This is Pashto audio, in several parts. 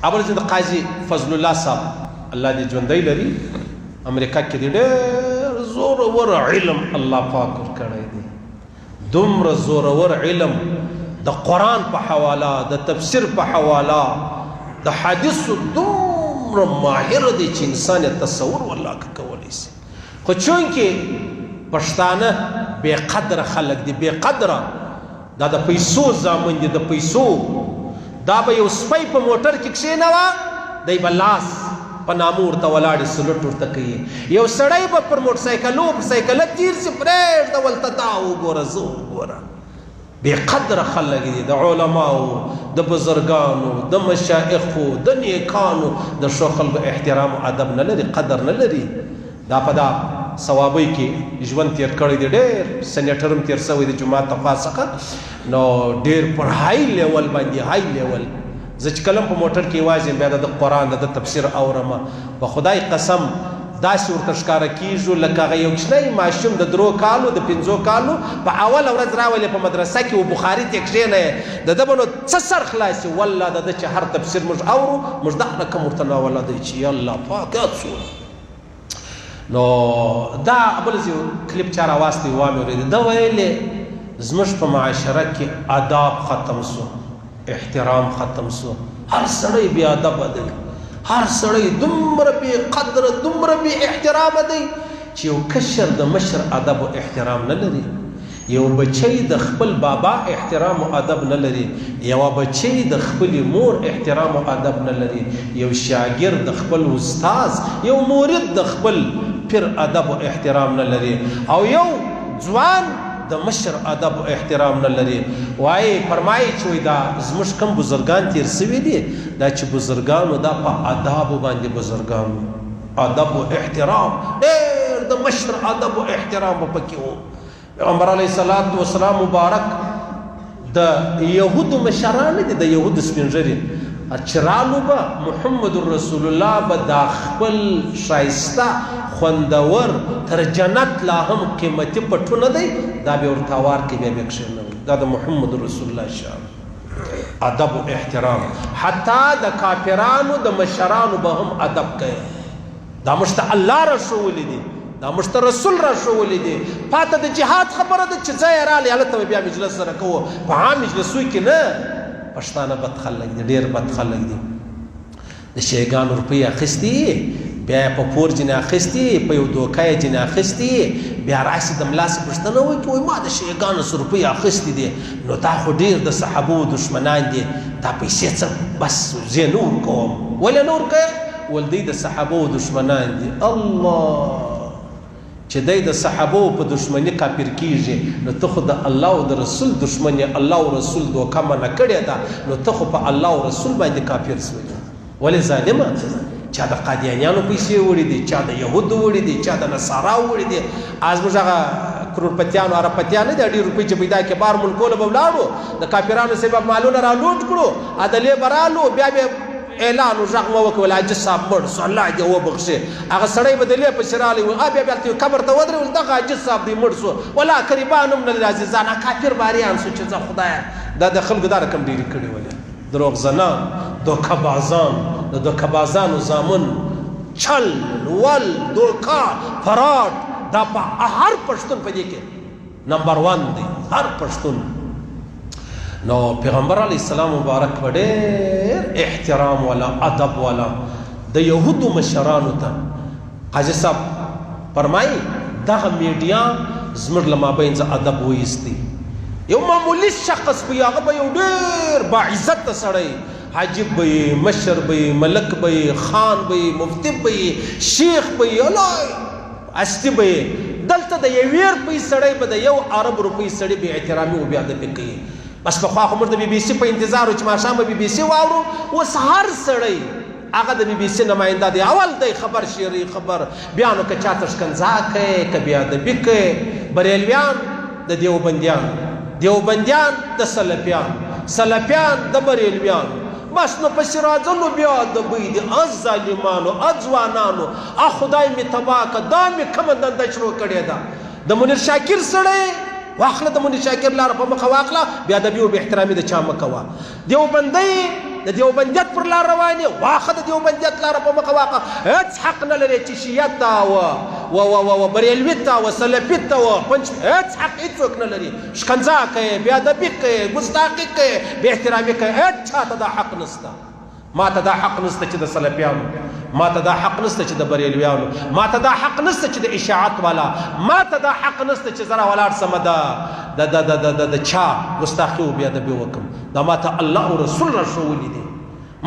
ابل د قاضي فضل الله صاحب الله دې ژوندی لري امریکا کې دې ډېر زورور علم الله پاک ورکړی دی دومره زورور علم د قرآن په حواله د تفسیر په حواله د حدیثو دومره ماهر دی چې انسان یې تصور والله کولی شي خو چونکې پښتانه بې قدره خلک دي بې قدره دا د پیسو زامن دي د پیسو دا به یو سپی په موټر کې کښېنوه دی به لاس په نامه ورته ولاړې سلوټ ورته کوي یو سړی به پر موټرسایکلو پر سایکله تیر شي پرېږده ولته دا وګوره زه وګوره بې قدره خلک دي د علماو د بزرګانو د مشایخو د نیکانو د ښو خلکو احترام و ادب نه لري قدر نه لري دا په دا ثوابۍ کې ژوند تیر کړی دی ډېر سینیټر هم تیر شوی دی جومات تخوا څخه نو ډېر پر های لیول باندې های لیول زه چې کله په موټر کې یوازې یم بیا د قرآن د تفسیر اورم په خدای قسم داسې ورته ښکاره کېږو لکه هغه یو کوچنی ماشوم د 3 کالو د 5 کالو په اوله ورځ راولې په مدرسه کې و بخاري ته کښېنی د ده به نو څه سر خلاصي والله د ده چې هر تفسیر موږ اورو موږ دغه رقم ورته ناوله دی چې یا الله پاک څونه نو دا بل یو کلیپ چا راواستي وامې اورېدې ده ویلې زموږ په معاشره کې آداب ختم سو احترام ختم سو هر سړی بې ادبه دی هر سړی دومره بې قدره دومره بې احترامه دی چې یو کشر د مشر ادب و احترام نه لري یو بچی د خپل بابا احترام و ادب نه لري یو بچی د خپل مور احترام و ادب نه لري یو شاګرد د خپل استاد یو مورید د خپل پیر ادب و احترام نه لري او یو ځوان د مشر ادب و احترام نه لري وایي فرمایي چې دا زموږ کوم بزرګان تیر سوي دي دا چې بزرګانو دا په آدابو باندې بزرګانو ادب و احترام ډېر د مشر ادب و احترام پکې و پیغمبر علیه الصلاة والسلام مبارک د یهودو مشران دي د یهودو سپین ږیري چې رالو به محمد رسول الله به دا خپل ښایسته خوندور تر جنت لا هم قیمتي پټونه دی دا به ورته هوار کې بیا به کښېنوي دا د محمد رسول الله شان ادب و احترام حتی د کافرانو د مشرانو به هم ادب کوي دا موږ ته الله راښولی دی دا موږ ته رسول راښولی دی پاته د جهاد خبره ده چې ځای یې رالی هلته به بیا مجلس سره کوو په عام مجلسو کې نه پښتانه بد خلک دي ډېر بد خلک دي د شیګانو روپۍ اخیستې بیا یې په پور جنې اخیستې په یو دوکه یې جنې اخیستې بیا راشي د ملا څخه پوښتنه وکړي چې وایي ما د شیګانو څه روپۍ اخیستې دي نو دا خو ډېر د صحابو دشمنان دي دا پیسې څه بس زه نه ورکوم ولې نه ورکوې ول دوی د صحابو دشمنان دي الله چې دی د صحابو په دشمنی کافر کیږي نو ته خو د الله او د رسول دشمن یې الله او رسول دوکه منع کړې ده نو ته خو په الله او رسول باندې کافر سوی ولې ظالمه چا د قادیانیانو پیسې وړي دي چا د یهودو وړي دي چا د نصارا وړي دي از موږ هغه کروڑپتیانو اربپتیان نه دي ډېر روپۍ چې پیدا کې بار ملکونه به ولاړو د کافرانو سبب مالونه را لوټ کړو عدلې به رالو بیا به اعلان و غږ مه وکړه ولا حاجي صاحب مړ سو الله دې وبخښي هغه سړی به د لې پسې رالی و بیا بیا هلته قبر ته ودرېدل دغه حاجي صاحب دی مړ سو ولا قریبان هم نه لري عزیزان کافر باریان سو چې زه خدایه دا د خلکو دا رقم ډېرې کړي ولې دروغزنان دوکهبازان د دوکهبازانو زامن چل ول دوکه فراډ دا په هر پښتون په دې کې نمبر 1 دی هر پښتون نو پیغمبر علیه السلام مبارک په ډېر احترام والا ادب والا د یهودو مشرانو ته قاضي صاحب فرمایي دغه میډیا زموږ له مابین څخه ادب وایستی یو معمولی شخص به هغه به یو ډېر باعزته سړی حاجی به یې مشر به یې ملک به یې خان به یې مفتی به یې شیخ به یې الله استی به یې دلته د یوې روپۍ سړی به د یو عرب روپۍ سړي بې احترامي و بې ادبي کوي بس پخوا خو موږ د بي بي سي په انتظار و چې ماښام به بي بي سي واورو اوس هر سړی هغه د بي بي سي نماینده دی اول دی خبر شعري خبر بیا نو که چاته ښکنځا کوي که بې ادبي کوي بریلویان د دیوبندیان د سلفیان د بریلویان بس نو پسې راځلو بیا ادبۍ دي ظالمانو ځوانانو خدای مې تباه که دا مې کومه دنده شروع کړې ده د منیر شاکر سړی واخله د منیر شاکر لاره په مخه واخله بې ادبي او بې احترامي د چا مه کوه دیوبندۍ د دیوبندیت پر لار روان یې واخه د دیوبندیت لاره په مخه واخه هېڅ حق نه لرې چې شیعت ته و بریلوي ته و سلفي ته و هېڅ حق هېڅوک نه لري شکنځا کوي بېادبي کوي ګستاخي کوي بې احترامي کوي هېڅ چاته دا حق نشته ما ته دا حق نشته چې د سلفیانو ما ته دا حق نشته چې د بریلویانو ما ته دا حق نشته چې د اشاعت والا ما ته دا حق نشته چې زه راولاړ سمه د چا ګستاخي او بېادبي وکړم دا ما ته الله او رسول راښوولي دي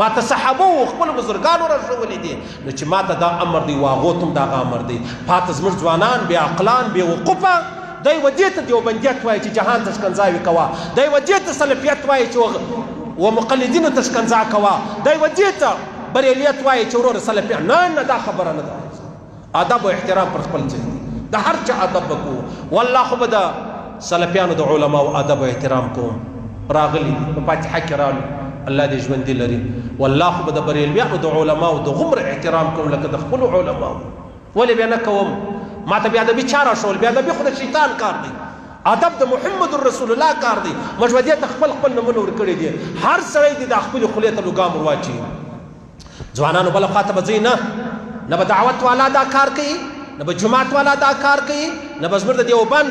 ما ته صحابه او خپلو بزرګانو راښوولي دي نو چې ما ته دا امر دی واغو ته هم د هغه امر دی پاته زموږ ځوانان بې عقلان بې وقوفه دی و دې ته دیوبندیت وایي چې جهان ته ښکنځاوې کوه دی و دې ته سلفیت وایي چې و مقلدینو ته ښکنځا کوه دی و دې ته بریلیت وایي چې وروره سلفیان نه دا خبره نه ده ادب او احترام پر خپل ځای دی د هر چا ادب به کوو والله خو به د سلفیانو د علماو ادب او احترام کوم راغلي په فاتحه کې رالو الله دې ژوندي لري والله خو به د بریلویانو د علماو د غومره احترام کوم لکه د خپلو علماو ولې بیا نه کوم ما ته بېادبي چا راښول بېادبي خو د شیطان کار دی ادب د محمد رسول الله کار دی موږ به دې ته خپل نومونه ورکړي دي هر سړی دې د خپلې خولې ته لګام ور واچوي ځوانانو بله خوا ته به ځئ نه به دعوت والا دا کار کوي نه به جماعت والا دا کار کوي نه به زموږ د دیوبند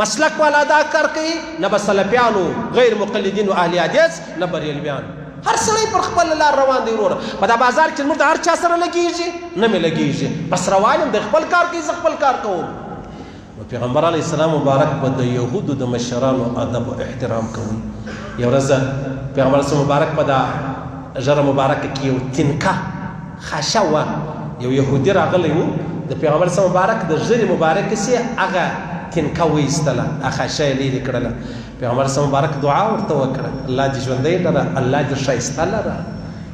مسلک والا دا کار کوي نه به سلفیانو غیر مقلدین و اهل حدیث نه بریلویان هر سړی پر خپل لار روان دی وروره په دا بازار کې زموږ د هر چا سره لګېږي نه مې لګېږي بس روان یم د خپل کار کوي زه خپل کار کوم پیغمبر علیه السلام مبارک به د یهودو د مشرانو ادب او احترام کوي یو ورځ پیغمبر علیه مبارک به دا ژره مبارکه کې یو تنکه خاشه وه یو یهودي راغلی و د پیغمبر علیه مبارک د ژرې مبارکه سې هغه تنکه وایستله هغه خاشه یې لرې کړله پیغمبر علیه مبارک دعا ورته وکړه الله دې ژوندی لره الله دې ښایسته لره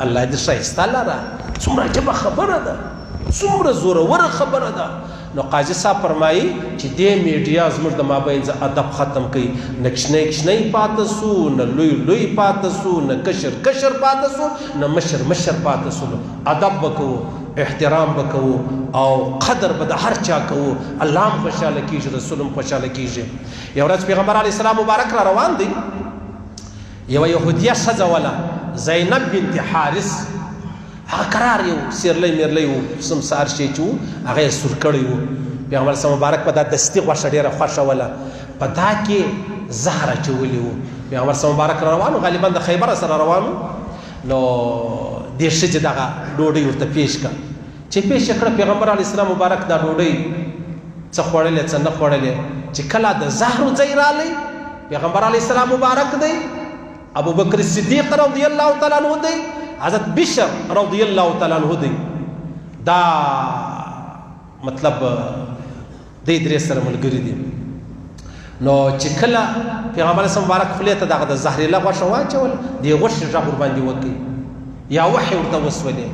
الله دې ښایسته لره څومره عجبه خبره ده څومره زوروره خبره ده نو قاضي صاحب فرمایي چې دې میډیا زموږ د مابین ادب ختم کوي نه کشنی کشنی پاته سو نه لوی لوی پاته سو نه کشر کشر پاته سو نه مشر مشر پاته سو ادب به کوو احترام به کوو او قدر به د هر چا کوو الله هم خوشحاله کیږي رسول هم خوشحاله کیږي یو ورځ پیغمبر علیه السلام مبارک را روان دی یوه یهودیه ښځه وله زینب بنت حارث هغه قرار یو سیرلی میرلی و سم سهار شی چې و هغه یې سور کړی و پیغمبر صلی مبارک په دا دستي غوښه ډېره خوښه وله په دا کې زهر اچولی و پیغمبر صلی مبارک را روان و غالبا د خیبره سره روان و نو دې ښځې دغه ډوډۍ ورته پیش کړه چې پیش یې کړه پیغمبر علیه السلام مبارک دا ډوډۍ څه خوړلې څه نه خوړلې چې کله د زهرو ځای رالی پیغمبر علیه السلام مبارک دی ابوبکر صدیق رضی الله تعالی عنه دی حضرت بشر رضی الله تعالی عنہ دی دا مطلب دی درې سره ملګري دي نو چې کله پیغمبر اسلام مبارک خولې ته دغه د زهریله غوښه واچول دې غوښې غږ ورباندې وکړي یا وحی ورته وسولې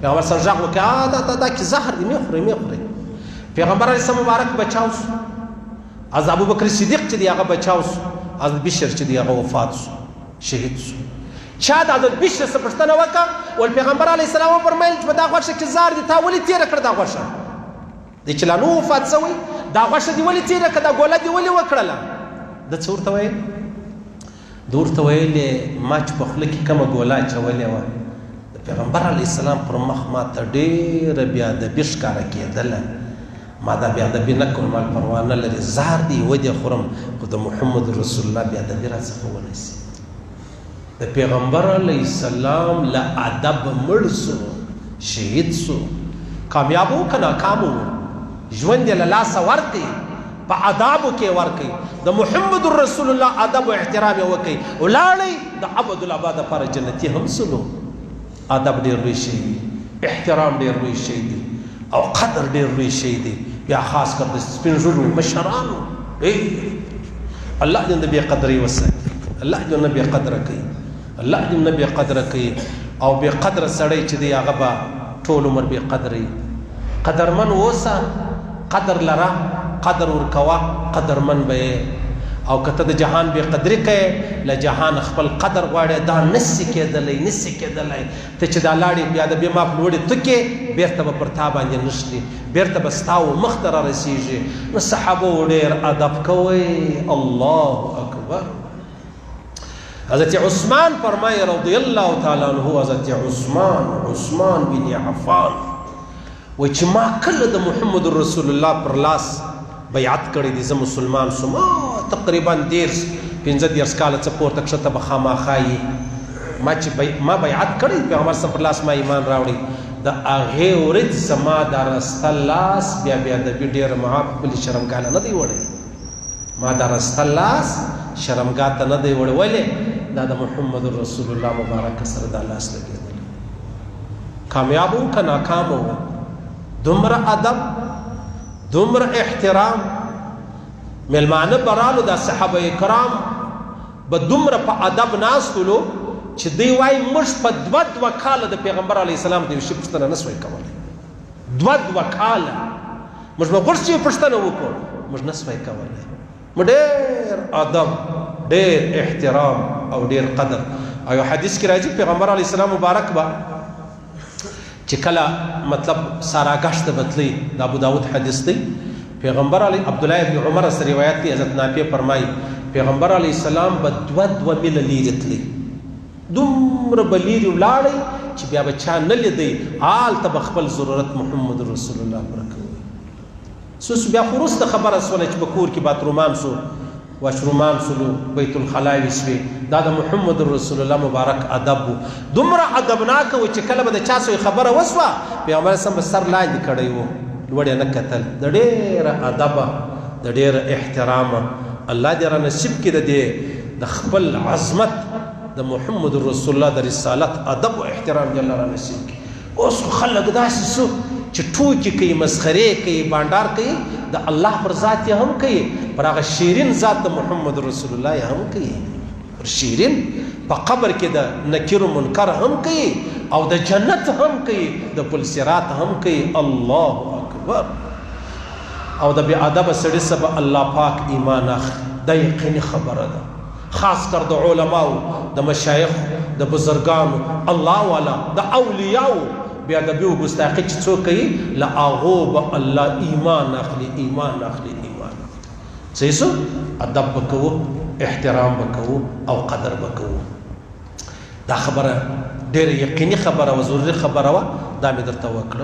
پیغمبر اسلام غږ وکړي دا کې زهر دی مې خورئ پیغمبر اسلام مبارک بچاو سو از ابوبکر صدیق چې دی هغه بچاو سو از بشر چې دی هغه وفات سو شهید سو چا د حضرت بشر څخه پوښتنه وکړه ول پیغمبر علیه السلام وفرمیل چې په دا غوښه کې زهر دی تا ولې تېره کړه دا غوښه دی چې لا نو وفات شوی دا غوښه دې ولې تېره کړه دا ګوله دې ولې وکړله ده څه ورته ویل ده ورته ویلې ما چې په خوله کې کومه ګوله اچولې وه د پیغمبر علیه السلام پر مخ ما ته ډېره بېادبي ښکاره کېدله ما دا بېادبي نه کوم مال پروا نه لري زهر دی و دې خورم خو د محمد رسول الله بېادبي راڅخه ونیسي د پیغمبر علیه السلام له ادب مړ سو شهید سو کامیاب و که ناکام و ژوند یې له لاسه ورکړي په آدابو کې ورکړي د محمد رسول الله ادب او احترام یې وکړي ولاړئ د ابدالاباد لپاره جنتي هم سلو ادب ډېر لوی شی دی احترام ډېر لوی شی دی او قدر ډېر لوی شی دی بیا خاص کر د سپین ږیرو مشرانو الله دې نه بې قدري وساتي الله دې نه بې قدره کوي الله دې نه بې قدره کوي او بې قدره سړی چې دی هغه به ټول عمر بې قدري قدرمن اوسه قدر لره قدر ورکوه قدرمن به او که ته د جهان بې قدري کوې له جهان خپل قدر غواړې دا نسي کېدلی ته چې دا لاړې بیا د بې ماپ لوړې تکې بېرته به پر تا باندې نشلي بېرته به ستا و مخ ته رارسېږي نو صحابو ډېر ادب کوئ الله اکبر حضرت عثمان فرمائے رضی اللہ تعالیٰ عنہ حضرت عثمان بن عفان وی چې ما کله د محمد رسول الله پر لاس بیعت کړی دي زه مسلمان شوم تقریبا 15 کاله څه پورته کښته به خامخایي ما بیعت کړی پیغمبر صلی الله لاس ما ایمان راوړی د هغې ورځ زما دا رسته لاس بیا د ډېره ما خپلې شرمګاه نه دی وړی ما دا رسته لاس شرمګاه ته نه دی وړی ولې دا د محمد رسول الله مبارک سره دا لاس لګېدلی کامیاب و که ناکام و دومره ادب دومره احترام مېلمانه به رالو دا صحابه کرام به دومره په ادب ناستلو چې دوی وایي موږ په دوه کاله د پیغمبر علیه السلام د یو شي پوښتنه نه سوی کولی دوه کاله موږ به غوښت چې پوښتنه وکړو موږ نه سوی کولی موږ ډېر ادب ډېر احترام او ډېر قدر او یو حدیث کې راځي پیغمبر علیه السلام مبارک به چې کله مطلب سارا گشت بتلی د ابو داود حدیث دی پیغمبر علی عبدالله ابن عمر سره روایت دی حضرت نافع فرمایي پیغمبر علیه السلام به دوه میله لیرې تللی دومره به لیرې ولاړی چې بیا به چا نه لیدی هلته به خپل ضرورت محمد رسول الله پوره کوي سوس بیا خو وروسته خبره سوله چې په کور کې باترومان سو واشرومان سلو بیت الخلاوی سوی دا د محمد رسول الله مبارک ادب دومره ادبناک و چې کله به د چا سوی خبره وسوه پیغمبر سم به سر لاندې کړی و لوړې نه کتل د ډېره ادبه د ډېره احترامه الله دې را نصیب کړي د خپل عظمت د محمد رسول الله د رسالت ادب او احترام دې الله را نصیب کړي اوس خلک داسې سو چې ټوکې کوي مسخرې کوي بانډار کوي د الله پر ذات یې هم کوي پر هغه شیرین ذات د محمد رسول الله یې هم کوي پر شیرین په قبر کې د نکیر و منکر هم کوي او د جنت هم کوي د پل صراط هم کوي الله اکبر او د بی ادب سړي سبا الله پاک ایمان اخلي دا یقیني خبره ده خاص کر د علماو د مشایخ د بزرګانو الله والا د اولیاء بیا د بیو ګستاخی چې څوک کوي له هغو به الله ایمان اخلي ایمان اخلي ایمان اخلي صحیح سو ادب به کوو احترام به کوو او قدر به کوو دا خبره ډېره یقیني خبره وه ضروري خبره وه دا مې درته وکړم